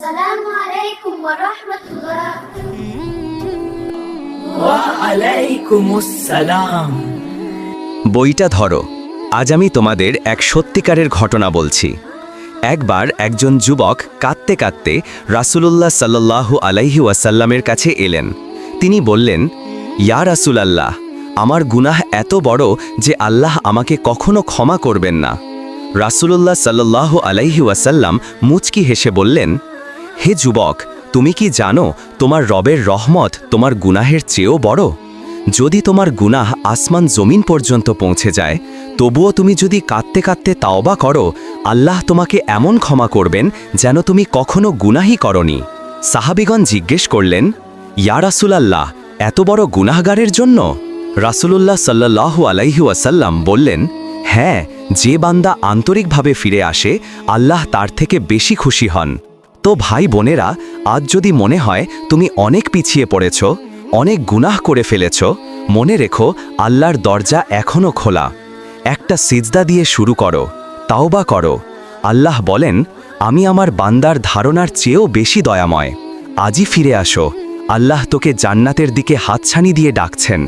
السلام عليكم ورحمة الله। ওয়ালাইকুম আসসালাম। বইটা ধরো। আজ আমি তোমাদের এক সত্যিকারের ঘটনা বলছি। একবার একজন যুবক কাঁদতে কাঁদতে রাসূলুল্লাহ সাল্লাল্লাহু আলাইহি ওয়াসাল্লামের কাছে এলেন। তিনি বললেন, ইয়া রাসূলাল্লাহ, আমার গুনাহ এত বড় যে আল্লাহ আমাকে কখনো ক্ষমা করবেন না। রাসূলুল্লাহ সাল্লাল্লাহু আলাইহি ওয়াসাল্লাম মুচকি হেসে বললেন, হে যুবক, তুমি কি জানো তোমার রবের রহমত তোমার গুনাহের চেয়েও বড়? যদি তোমার গুনাহ আসমান জমিন পর্যন্ত পৌঁছে যায়, তবুও তুমি যদি কাঁদতে কাঁদতে তাওবা করো, আল্লাহ তোমাকে এমন ক্ষমা করবেন যেন তুমি কখনো গুনাহই করনি। সাহাবীগণ জিজ্ঞেস করলেন, ইয়া রাসূলাল্লাহ, এত বড় গুনাহগারের জন্য? রাসূলুল্লাহ সাল্লাল্লাহু আলাইহি ওয়াসাল্লাম বললেন, হ্যাঁ, যে বান্দা আন্তরিকভাবে ফিরে আসে, আল্লাহ তার থেকে বেশি খুশি হন। তো ভাই বোনেরা, আজ যদি মনে হয় তুমি অনেক পিছিয়ে পড়েছ, অনেক গুনাহ করে ফেলেছ, মনে রেখো আল্লাহর দরজা এখনও খোলা। একটা সিজদা দিয়ে শুরু করো, তাওবা করো। আল্লাহ বলেন, আমি আমার বান্দার ধারণার চেয়েও বেশি দয়াময়। আজই ফিরে আসো, আল্লাহ তোকে জান্নাতের দিকে হাতছানি দিয়ে ডাকছেন।